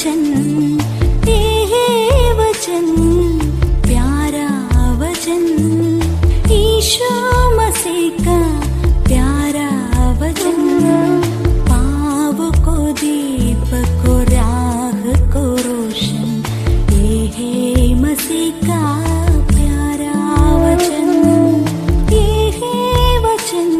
वचन, ये वचन प्यारा वचन, यीशु मसीह का प्यारा वचन, पाव को दीप को राह को रोशन, ये है मसीह का प्यारा वचन, ये है वचन।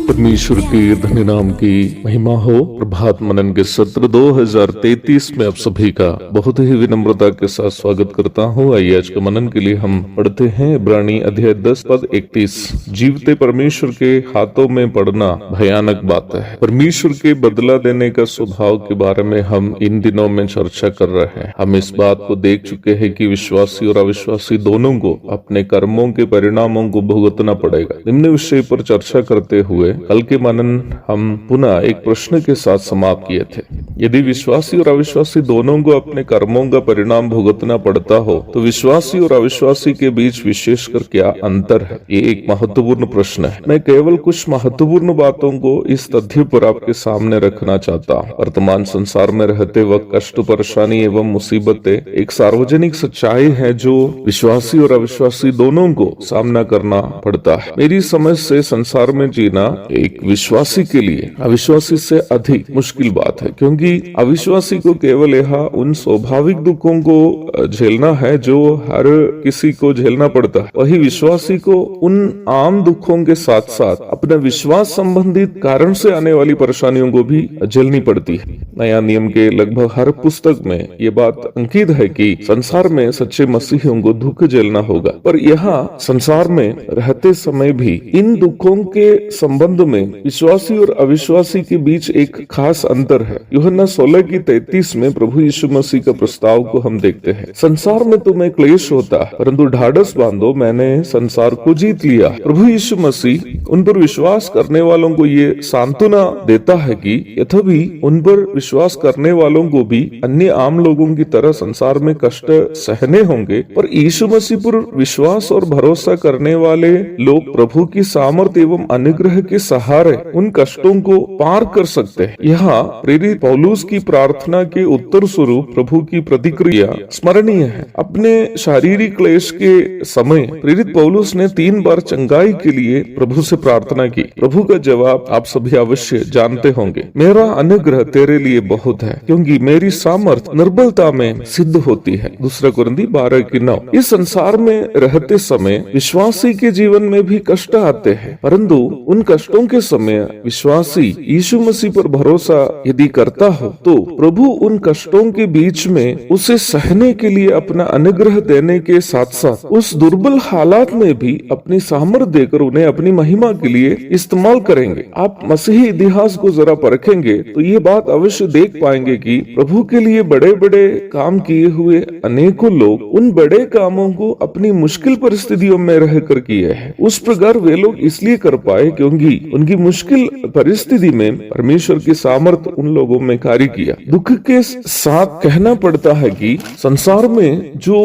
परमेश्वर के धन्य नाम की महिमा हो। प्रभात मनन के सत्र 2033 में आप सभी का बहुत ही विनम्रता के साथ स्वागत करता हूँ। आइए आज के मनन के लिए हम पढ़ते हैं इब्रानी अध्याय 10 पद 31। जीवते परमेश्वर के हाथों में पड़ना भयानक बात है। परमेश्वर के बदला देने का स्वभाव के बारे में हम इन दिनों में चर्चा कर रहे हैं। हम इस बात को देख चुके हैं कि विश्वासी और अविश्वासी दोनों को अपने कर्मों के परिणामों को भुगतना पड़ेगा। निम्न विषय पर चर्चा करते हुए कल के मनन हम पुनः एक प्रश्न के साथ समाप्त किए थे। यदि विश्वासी और अविश्वासी दोनों को अपने कर्मों का परिणाम भुगतना पड़ता हो तो विश्वासी और अविश्वासी के बीच विशेषकर क्या अंतर है? ये एक महत्वपूर्ण प्रश्न है। मैं केवल कुछ महत्वपूर्ण बातों को इस तथ्य पर आपके सामने रखना चाहता हूँ। वर्तमान संसार में रहते वक्त कष्ट, परेशानी एवं मुसीबतें एक सार्वजनिक सच्चाई है जो विश्वासी और अविश्वासी दोनों को सामना करना पड़ता है। मेरी समझ से संसार में जीना एक विश्वासी के लिए अविश्वासी से अधिक मुश्किल बात है, क्योंकि अविश्वासी को केवल यह उन स्वाभाविक दुखों को झेलना है जो हर किसी को झेलना पड़ता है, वही विश्वासी को उन आम दुखों के साथ साथ अपने विश्वास संबंधित कारण से आने वाली परेशानियों को भी झेलनी पड़ती है। नया नियम के लगभग हर पुस्तक में ये बात अंकित है कि संसार में सच्चे मसीहियों को दुख झेलना होगा, पर यहाँ संसार में रहते समय भी इन दुखों के संबंध में विश्वासी और अविश्वासी के बीच एक खास अंतर है। यूहन्ना 16:33 में प्रभु यीशु मसीह का प्रस्ताव को हम देखते हैं। संसार में तुम्हें क्लेश होता है, परंतु ढाढ़स बांधो, मैंने संसार को जीत लिया। प्रभु यीशु मसीह उन पर विश्वास करने वालों को ये सांत्वना देता है कि यद्यपि उन पर विश्वास करने वालों को भी अन्य आम लोगों की तरह संसार में कष्ट सहने होंगे, पर यीशु मसीह पर विश्वास और भरोसा करने वाले लोग प्रभु की सामर्थ्य एवं अनुग्रह के सहारे उन कष्टों को पार कर सकते हैं। यहाँ प्रेरित पौलुस की प्रार्थना के उत्तर स्वरूप प्रभु की प्रतिक्रिया स्मरणीय है। अपने शारीरिक क्लेश के समय प्रेरित पौलुस ने 3 बार चंगाई के लिए प्रभु से प्रार्थना की। प्रभु का जवाब आप सभी अवश्य जानते होंगे, मेरा अनुग्रह तेरे लिए बहुत है, क्योंकि मेरी सामर्थ निर्बलता में सिद्ध होती है। 2 कुरिन्थी 12:9। इस संसार में रहते समय विश्वासी के जीवन में भी कष्ट आते हैं, परंतु उन कष्टों के समय विश्वासी यीशु मसीह पर भरोसा यदि करता हो तो प्रभु उन कष्टों के बीच में उसे सहने के लिए अपना अनुग्रह देने के साथ साथ उस दुर्बल हालात में भी अपनी सामर्थ देकर उन्हें अपनी महिमा के लिए इस्तेमाल करेंगे। आप मसीही इतिहास को जरा परखेंगे तो ये बात अवश्य देख पाएंगे कि प्रभु के लिए बड़े बड़े काम किए हुए अनेकों लोग उन बड़े कामों को अपनी मुश्किल परिस्थितियों में रहकर किए हैं। उस प्रकार वे लोग इसलिए कर पाए क्योंकि उनकी मुश्किल परिस्थिति में परमेश्वर की सामर्थ उन लोगों में कार्य किया। दुख के साथ कहना पड़ता है कि संसार में जो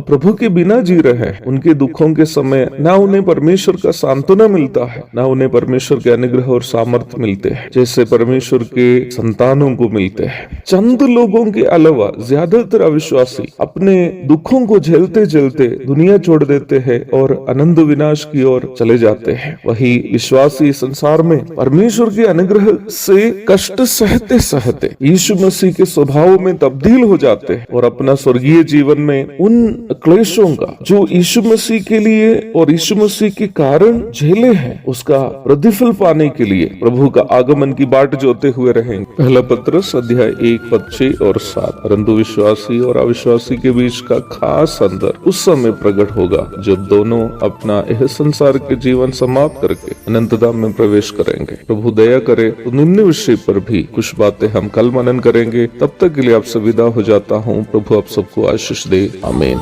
प्रभु के बिना जी रहे हैं उनके दुखों के समय न उन्हें परमेश्वर का सांत्वना मिलता है, न उन्हें परमेश्वर के अनुग्रह और सामर्थ मिलते हैं जैसे परमेश्वर के संतानों को मिलते हैं। चंद लोगों के अलावा ज्यादातर अविश्वासी अपने दुखों को झेलते झेलते दुनिया छोड़ देते हैं और अनंत विनाश की ओर चले जाते हैं। वही विश्वासी संसार में परमेश्वर के अनुग्रह से कष्ट सहते सहते यीशु मसीह के स्वभाव में तब्दील हो जाते हैं और अपना स्वर्गीय जीवन में उन क्लेशों का जो यीशु मसीह के लिए और यीशु मसीह के कारण झेले हैं उसका प्रतिफल पाने के लिए प्रभु का आगमन की बाट जोते हुए रहेंगे। पहला पत्रस अध्याय 1 पद 6 और 7। परंतु विश्वासी और अविश्वासी के बीच का खास अंतर उस समय प्रकट होगा जब दोनों अपना यह संसार के जीवन समाप्त करके अनंतता में प्रवेश करेंगे। प्रभु दया करे तो निम्न विषय पर भी कुछ बातें हम कल मनन करेंगे। तब तक के लिए आपसे विदा हो जाता हूँ। प्रभु आप सबको आशीष दे। आमीन।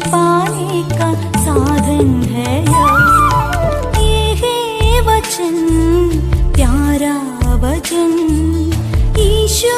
पाने का साधन है ये वचन, प्यारा वचन, ईशु